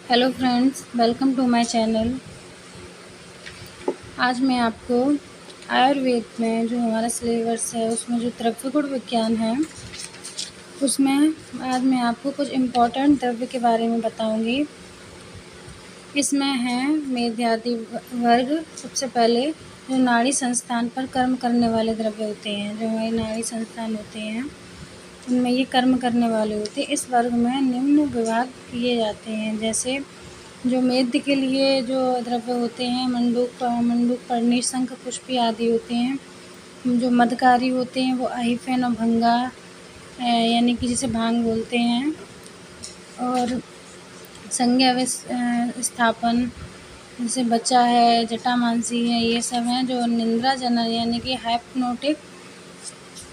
Hello friends, welcome to my channel. आज मैं आपको आयुर्वेद में जो हमारा सिलेबस है उसमें जो द्रव्य गुण विज्ञान है उसमें आज मैं आपको कुछ इम्पोर्टेंट द्रव्य के बारे में बताऊंगी। इसमें है मेधादि वर्ग। सबसे पहले जो नाड़ी संस्थान पर कर्म करने वाले द्रव्य होते हैं, जो हमारे नाड़ी संस्थान होते हैं उनमें ये कर्म करने वाले होते हैं। इस वर्ग में निम्न विभाग किए जाते हैं। जैसे जो मेध के लिए जो द्रव्य होते हैं मंडूक पर्णी शंख पुष्पी आदि होते हैं। जो मदकारी होते हैं वो अहिफेन और भंगा यानी कि जिसे भांग बोलते हैं। और संज्ञा स्थापन जैसे बच्चा है, जटामांसी है, ये सब हैं। जो निंद्रा जनन यानी कि हाइप्नोटिक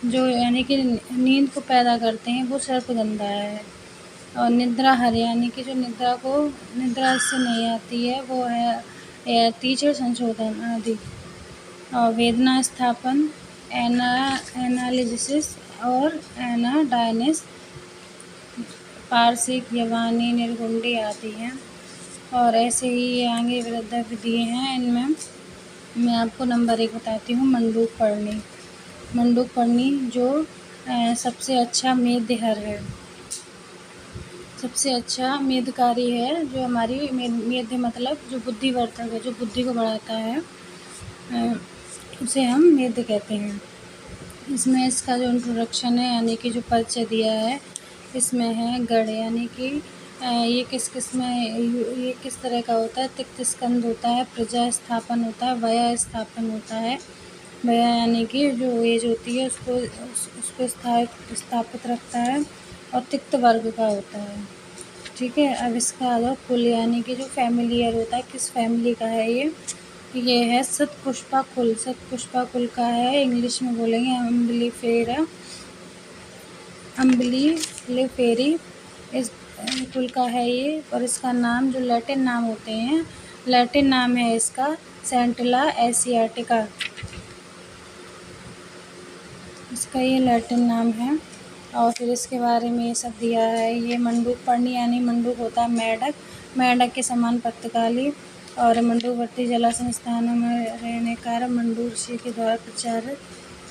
जो यानी कि नींद को पैदा करते हैं वो सर्पगंधा है। और निद्रा हर यानी कि जो निद्रा इससे नहीं आती है वो है तीसरे संशोधन आदि। और वेदना स्थापन, एनालिसिस और एनाडायनिस, पारसिक, यवानी, निर्गुंडी आदि हैं। और ऐसे ही ये आगे वृद्धा दिए हैं। इनमें मैं आपको नंबर 1 बताती हूँ, मंडूक पर्णी जो सबसे अच्छा मेदहर है, सबसे अच्छा मेदकारी है। जो हमारी मेद मतलब जो बुद्धिवर्धक है, जो बुद्धि को बढ़ाता है, उसे हम मेद कहते हैं। इसमें इसका जो इंट्रोडक्शन है यानी कि जो परिचय दिया है इसमें है गढ़ यानी कि ये किस तरह का होता है। तिक्त स्कंद होता है, प्रजा स्थापन होता है, वया स्थापन होता है। वया यानी कि जो एज होती है उसको स्थापित रखता है और तिक्त वर्ग का होता है। ठीक है। अब इसका आ जाओ कुल यानी कि जो फैमिलियर होता है, किस फैमिली का है ये है शतपुष्पा कुल का है। इंग्लिश में बोलेंगे अम्बिलिफेरी इस कुल का है ये। और इसका नाम जो लैटिन नाम होते हैं, लैटिन नाम है इसका सेंटिला एशियाटिका, इसका ये लैटिन नाम है। और फिर इसके बारे में ये सब दिया है। ये मंडूक पर्णी यानी मंडूक होता है मेढक के समान पत्तकाली और मंडूकवर्ती जलाशय स्थानों में रहने कारण मंडूक ऋषि के द्वारा प्रचारित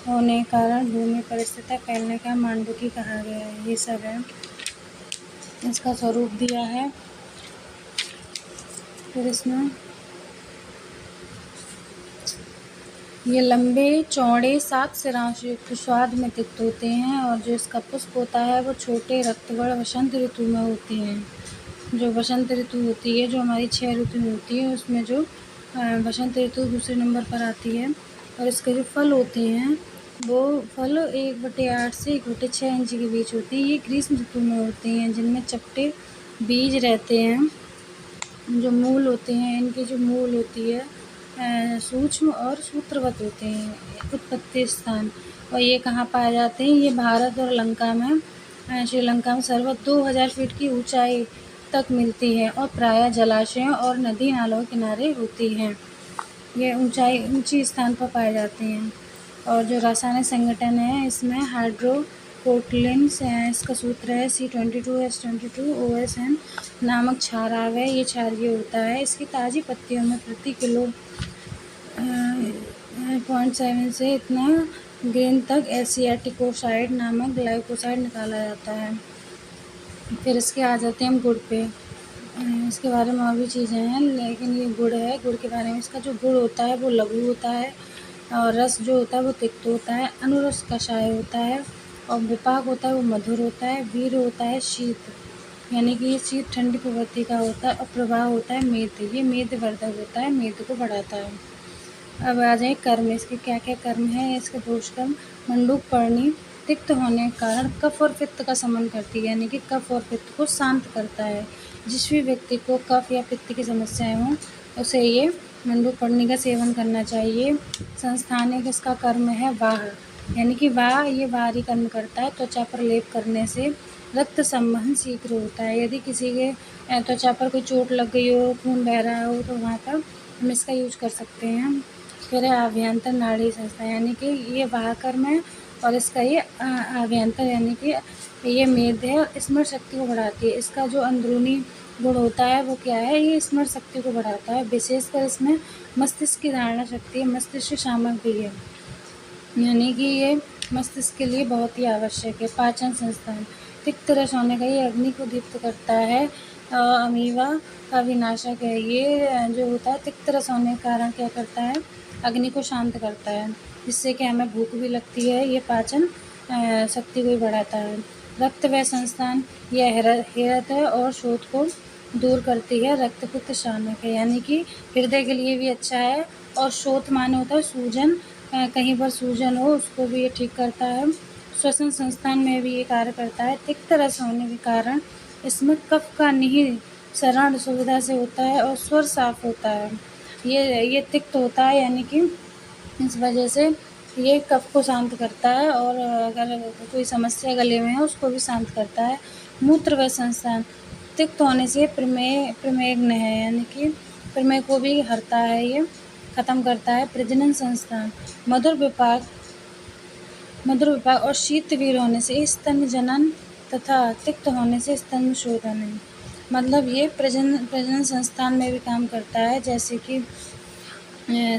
होने के कारण भूमि पर स्थित फैलने का मांडुकी कहा गया है। ये सब है, इसका स्वरूप दिया है। फिर इसमें ये लंबे चौड़े 7 सिराओं से युक्त स्वाद में तिक्त होते हैं। और जो इसका पुष्प होता है वो छोटे रक्तवर्ण वसंत ऋतु में होते हैं। जो वसंत ऋतु होती है, जो हमारी 6 ऋतु होती है उसमें जो वसंत ऋतु दूसरे नंबर पर आती है। और इसके जो फल होते हैं वो फल 1/8 से 1/6 इंच के बीच होते हैं। ये ग्रीष्म ऋतु में होते हैं, जिनमें चपटे बीज रहते हैं। जो मूल होते हैं, इनकी जो मूल होती है सूक्ष्म और सूत्रवत होते हैं उत्पत्ति स्थान। और ये कहाँ पाए जाते हैं? ये भारत और लंका में श्रीलंका में सर्वत्र 2000 फीट की ऊंचाई तक मिलती है और प्रायः जलाशयों और नदी नालों के किनारे होती हैं। ये ऊंची स्थान पर पाए जाते हैं। और जो रासायनिक संगठन है इसमें हाइड्रोकोटिलिन्स इसका सूत्र है C22H22OSN नामक क्षाराव है। ये क्षारीय होता है। इसकी ताज़ी पत्तियों में प्रति किलो 0.7 से इतना ग्रेन तक एसियाटिकोसाइड नामक ग्लाइकोसाइड निकाला जाता है। फिर इसके आ जाते हैं हम गुड़ पे। इसके बारे में और भी चीज़ें हैं, लेकिन ये गुड़ है। गुड़ के बारे में इसका जो गुड़ होता है वो लघु होता है और रस जो होता है वो तिक्त होता है। अनुरस कषाय होता है और विपाक होता है वो मधुर होता है। वीर होता है शीत यानी कि ये शीत ठंडी प्रवृत्ति का होता है। और प्रवाह होता है मेद, ये मेदवर्धक होता है, मेद को बढ़ाता है। अब आ जाए कर्म। इसके क्या क्या कर्म है? इसके दोष कर्म। मंडूक पर्णी तिक्त होने के कारण कफ और पित्त का समन करती है यानी कि कफ और पित्त को शांत करता है। जिस भी व्यक्ति को कफ या पित्त की समस्याएं हों उसे ये मंडूक पर्णी का सेवन करना चाहिए। संस्थानिक इसका कर्म है वाह यानी कि ये बाहरी कर्म करता है। त्वचा पर लेप करने से रक्त संवहन शीघ्र होता है। यदि किसी के त्वचा पर कोई चोट लग गई हो, खून बह रहा हो, तो वहाँ पर हम इसका यूज कर सकते हैं। फिर है आभ्यंतर नाड़ी संस्था यानी कि ये वाह कर्म है और इसका ये आभ्यंतर यानी कि ये मेद है और स्मरण शक्ति को बढ़ाती है। इसका जो अंदरूनी गुण होता है वो क्या है, ये स्मरण शक्ति को बढ़ाता है। विशेषकर इसमें मस्तिष्क की धारणा शक्ति है, मस्तिष्क शामक भी है, यानी कि ये मस्तिष्क के लिए बहुत ही आवश्यक है। पाचन संस्थान, तिक्त रस होने का ये अग्नि को दीप्त करता है, अमीवा का विनाशक है। ये जो होता है तिक्त रस होने के कारण क्या करता है, अग्नि को शांत करता है, जिससे कि हमें भूख भी लगती है। ये पाचन शक्ति को भी बढ़ाता है। रक्त व संस्थान, यह हेरत है और शोथ को दूर करती है। रक्त पित्त शामक है, यानी कि हृदय के लिए भी अच्छा है। और शोथ माने होता है सूजन, कहीं पर सूजन हो उसको भी ये ठीक करता है। श्वसन संस्थान में भी ये कार्य करता है। तिक्त रस होने के कारण इसमें कफ का निःसरण सुविधा से होता है और स्वर साफ होता है। ये तिक्त होता है, यानी कि इस वजह से ये कफ को शांत करता है, और अगर कोई समस्या गले में है उसको भी शांत करता है। मूत्र व संस्थान, तिक्त होने से प्रमेग्न है, यानी कि प्रमेय को भी हरता है, ये ख़त्म करता है। प्रजनन संस्थान, मधुर विपाक और शीतवीर होने से स्तन जनन तथा तिक्त होने से स्तन शोधन है। मतलब ये प्रजनन संस्थान में भी काम करता है, जैसे कि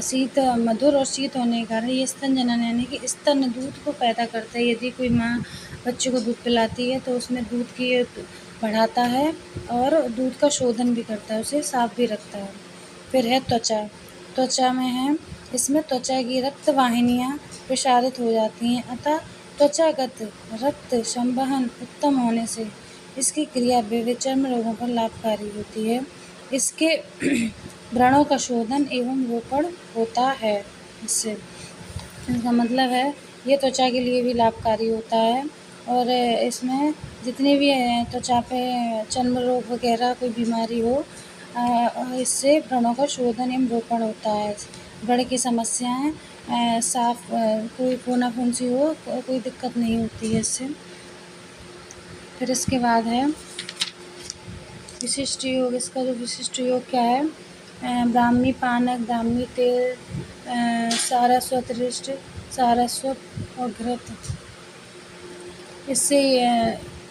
शीत, मधुर और शीत होने के कारण ये स्तन जनन यानी कि स्तन दूध को पैदा करता है। यदि कोई माँ बच्चे को दूध पिलाती है तो उसमें दूध की बढ़ाता है और दूध का शोधन भी करता है, उसे साफ भी रखता है। फिर है त्वचा में है, इसमें त्वचा की रक्त वाहिनियाँ प्रसारित हो जाती हैं, अतः त्वचागत रक्त संवहन उत्तम होने से इसकी क्रिया विविध चर्म रोगों पर लाभकारी होती है। इसके व्रणों का शोधन एवं रोपण होता है। इससे इसका मतलब है ये त्वचा के लिए भी लाभकारी होता है, और इसमें जितने भी त्वचा पे चर्म रोग वगैरह कोई बीमारी हो, इससे व्रणों का शोधन एवं रोपण होता है। व्रण की समस्याएं साफ, कोई फोना फुंसी हो कोई दिक्कत नहीं होती है इससे। फिर इसके बाद है विशिष्ट योग। इसका जो विशिष्ट योग क्या है, ब्राह्मी पानक, ब्राह्मी तेल, सारस्वत सारस्वत और घृत, इससे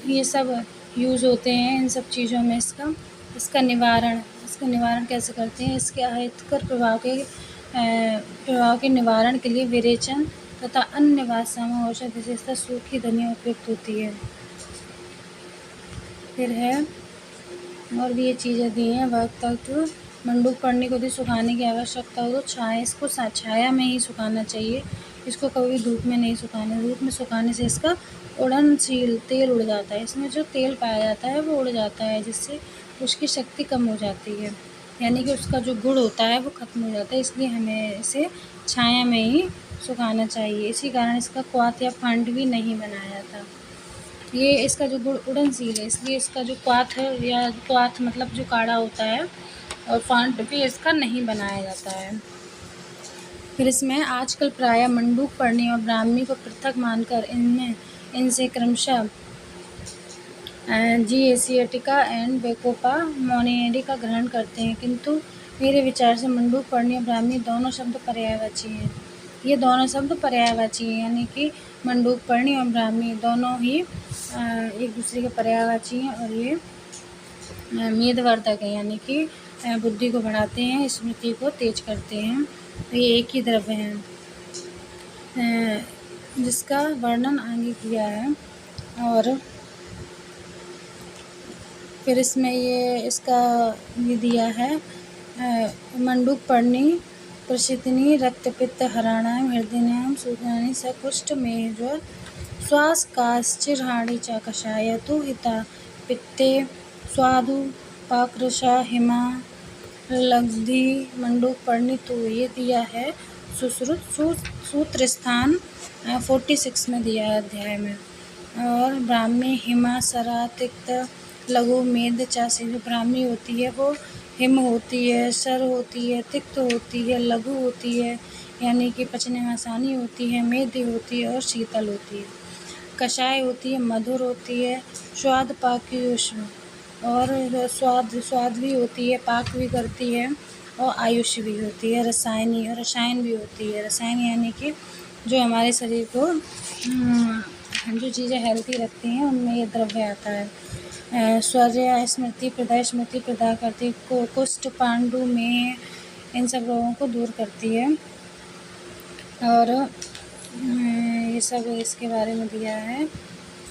ये सब यूज़ होते हैं इन सब चीज़ों में। इसका निवारण कैसे करते हैं, इसके अहितकर प्रभाव के निवारण के लिए विरेचन तथा अन्य वास्तव औषध विशेषता सूखी धनिया उपयुक्त होती है। फिर है और भी ये चीज़ें दी हैं। वक्त तक मंडूक पड़ने को यदि सुखाने की आवश्यकता हो तो इसको छाया में ही सुखाना चाहिए, इसको कभी धूप में नहीं सुखाना। धूप में सुखाने से इसका उड़नशील तेल उड़ जाता है, इसमें जो तेल पाया जाता है वो उड़ जाता है, जिससे उसकी शक्ति कम हो जाती है, यानी कि उसका जो गुण होता है वो ख़त्म हो जाता है। इसलिए हमें इसे छाया में ही सुखाना चाहिए। इसी कारण इसका क्वाथ या फांड भी नहीं बनाया जाता। ये इसका जो गुण उड़नशील है, इसलिए इसका जो क्वाथ है, या क्वाथ मतलब जो काढ़ा होता है, और फांड भी इसका नहीं बनाया जाता है। फिर इसमें आजकल प्रायः मंडूक पढ़नी और ब्राह्मी को पृथक मानकर इनसे क्रमशः जी एशियाटिका एंड बेकोपा मोनिएडी का ग्रहण करते हैं, किंतु मेरे विचार से मंडूक पढ़नी और ब्राह्मी दोनों शब्द पर्यायवाची हैं। ये दोनों शब्द पर्यायवाची हैं, यानी कि मंडूक पढ़नी और ब्राह्मी दोनों ही एक दूसरे के पर्यायवाची हैं, और ये मेदवर्धक है, यानी कि बुद्धि को बढ़ाते हैं, स्मृति को तेज करते हैं। तो ये एक ही द्रव्य हैं जिसका वर्णन आगे किया है। और फिर इसमें इसका ये दिया है, मंडूक पर्णी प्रशितिनी रक्तपित्त हराणाम हृदयनाम सूचनानि सकुष्ठ मेहज्वर श्वास काश्चिरहाणी च कषाय तु हिता पित्ते स्वादु पाकृषा हिमा लग्धि मंडूक पर्णी। तो ये दिया है सुश्रुत सूत्र स्थान 46 में दिया है अध्याय में। और ब्राह्मी हिमा सरा तिक्त लघु मेद चासी, जो ब्राह्मी होती है वो हिम होती है, सर होती है, तिक्त होती है, लघु होती है यानी कि पचने में आसानी होती है, मेद होती है और शीतल होती है, कषाय होती है, मधुर होती है, स्वाद पाक्युष्म और स्वाद भी होती है, पाक भी करती है और आयुष्य भी होती है, रसायनी और रसायन भी होती है। रसायन यानी कि जो हमारे शरीर को जो चीज़ें हेल्थी रखती हैं उनमें ये द्रव्य आता है। शौर्य स्मृति प्रदा करती है, कुष्ठ पांडु में इन सब रोगों को दूर करती है। और ये सब इसके बारे में दिया है।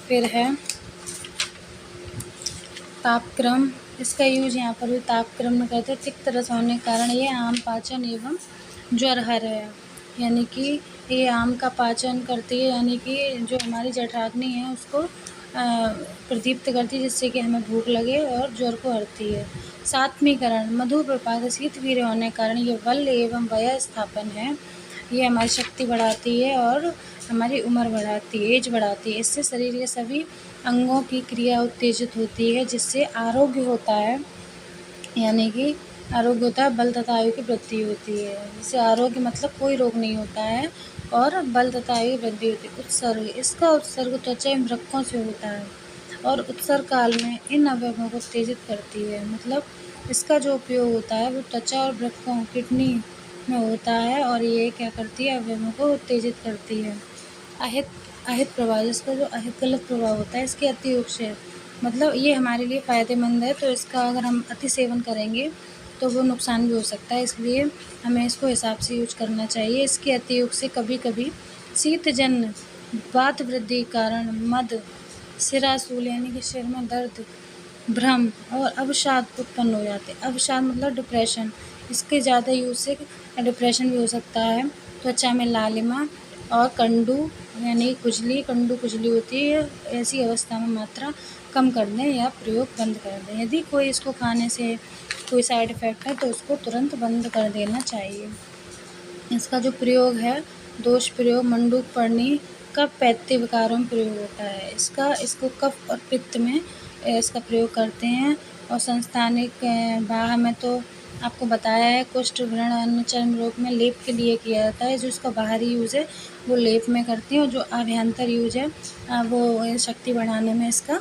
फिर है तापक्रम, इसका यूज यहाँ पर भी तापक्रम में कहते हैं। तिक्त रस होने के कारण ये आम पाचन एवं ज्वरहर है, यानी कि ये आम का पाचन करती है, यानी कि जो हमारी जठराग्नि है उसको प्रदीप्त करती है, जिससे कि हमें भूख लगे, और ज्वर को हरती है। सात्मीकरण, मधु प्रपात शीत वीर्य होने के कारण ये बल एवं वय स्थापन है, ये हमारी शक्ति बढ़ाती है और हमारी उम्र बढ़ाती है, एज बढ़ाती है। इससे शरीर के सभी अंगों की क्रिया उत्तेजित होती है, जिससे आरोग्य होता है, यानी कि आरोग्य होता है, बल तथा आयु की वृद्धि होती है। जिससे आरोग्य मतलब कोई रोग नहीं होता है, और बल तथा आयु की वृद्धि होती है। उत्सर्ग, इसका उत्सर्ग त्वचा एवं वृक्कों से होता है, और उत्सर्ग काल में इन अवयवों को उत्तेजित करती है। मतलब इसका जो उपयोग होता है वो त्वचा और वृक्कों, किडनी में होता है, और ये क्या करती है, अवयवों को उत्तेजित करती है। अहित प्रभाव, जिसका जो अहित गलत प्रभाव होता है इसके अतियोग से, मतलब ये हमारे लिए फ़ायदेमंद है, तो इसका अगर हम अति सेवन करेंगे तो वो नुकसान भी हो सकता है, इसलिए हमें इसको हिसाब से यूज करना चाहिए। इसके अतियोग से कभी कभी शीतजन्य वात वृद्धि के कारण मद, सिरासूल यानी कि सिर में दर्द, भ्रम और अवसाद उत्पन्न हो जाते हैं। अवसाद मतलब डिप्रेशन, इसके ज़्यादा यूज से डिप्रेशन भी हो सकता है। त्वचा में लालिमा और कंडू यानी कंडू खुजली होती है, ऐसी अवस्था में मात्रा कम कर दें या प्रयोग बंद कर दें। यदि कोई इसको खाने से कोई साइड इफ़ेक्ट है तो उसको तुरंत बंद कर देना चाहिए। इसका जो प्रयोग है, दोष प्रयोग, मंडूक पर्णी कफ पैत्य विकारों में प्रयोग होता है। इसको कफ और पित्त में इसका प्रयोग करते हैं। और संस्थानिक बाह में तो आपको बताया है, कुष्ठ, व्रण, अन्य चर्म रोग में लेप के लिए किया जाता है। जो इसका बाहरी यूज़ है वो लेप में करते हैं, और जो अभ्यंतर यूज है वो शक्ति बढ़ाने में इसका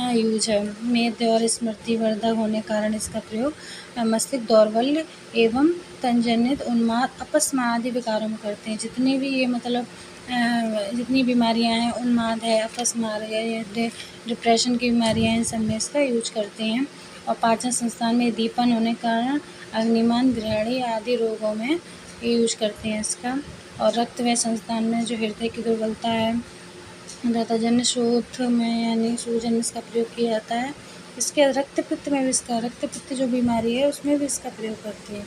यूज है। मेद और स्मृति वर्धक होने के कारण इसका प्रयोग मस्तिष्क दौर्बल्य एवं तंजनित उन्माद, अपस्मार आदि विकारों में करते हैं। जितनी भी ये मतलब जितनी बीमारियां हैं, उन्माद है, अपस्मार है, डिप्रेशन की बीमारियां हैं, इन सब में इसका यूज करते हैं। और पाचन संस्थान में दीपन होने के कारण अग्निमान, ग्रहणी आदि रोगों में यूज करते हैं इसका। और रक्त व संस्थान में जो हृदय की दुर्बलता है, रक्तजन्य शोथ में यानी सूजन, इसका प्रयोग किया जाता है। इसके रक्त पित्त में भी रक्त पित्त जो बीमारी है उसमें भी इसका प्रयोग करते हैं।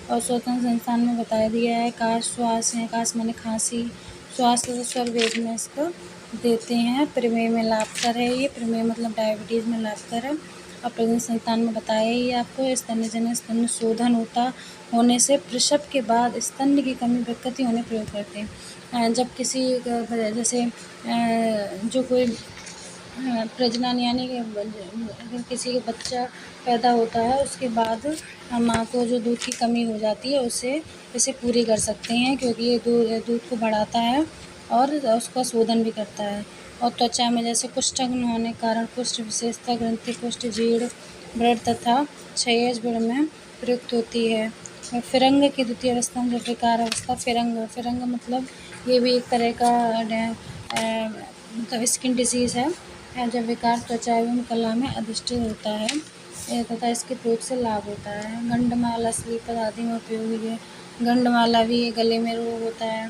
और स्वतंत्र संस्थान में बताया दिया है, काश श्वास है, काश माने खांसी, श्वास स्वर वेद में इसको देते हैं। प्रमेय में लाभकर है, ये प्रमेय मतलब डायबिटीज़ में लाभकर है। और प्रजनन संस्थान में बताया ही आपको, स्तन शोधन होने से प्रसव के बाद स्तन की कमी विकृति होने प्रयोग करते हैं। जब किसी जैसे जो कोई प्रजनन यानी कि अगर किसी का बच्चा पैदा होता है उसके बाद माँ को जो दूध की कमी हो जाती है इसे पूरी कर सकते हैं, क्योंकि ये दूध को बढ़ाता है और उसका शोधन भी करता है। और त्वचा में जैसे कुष्ठग्न होने के कारण कुष्ठ विशेषता ग्रंथि, कुष्ठ, जीर्ण, ब्लड तथा क्षयज गुण में प्रयुक्त होती है। फिरंग की द्वितीय अवस्था में विकार अवस्था, फिरंग मतलब ये भी एक तरह का मतलब स्किन डिजीज़ है, जब विकार त्वचा एवं कला में अधिष्ठित होता है तथा इसके प्रयोग से लाभ होता है। गंडमाला, स्लीपद आदि में उपयोगी है। गंडमाला भी गले में रोग होता है।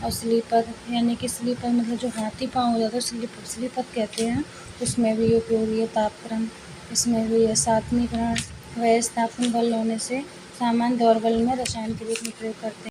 और स्लीपद यानी कि स्लीपद मतलब जो हाथी पाँव हो जाता है स्लीपद कहते हैं, उसमें भी उपयोगी है। तापक्रम, इसमें भी है। सात्मीकरण, वय स्थापन बल होने से सामान्य दौर्बल्य में रसायन के रूप में प्रयोग करते हैं।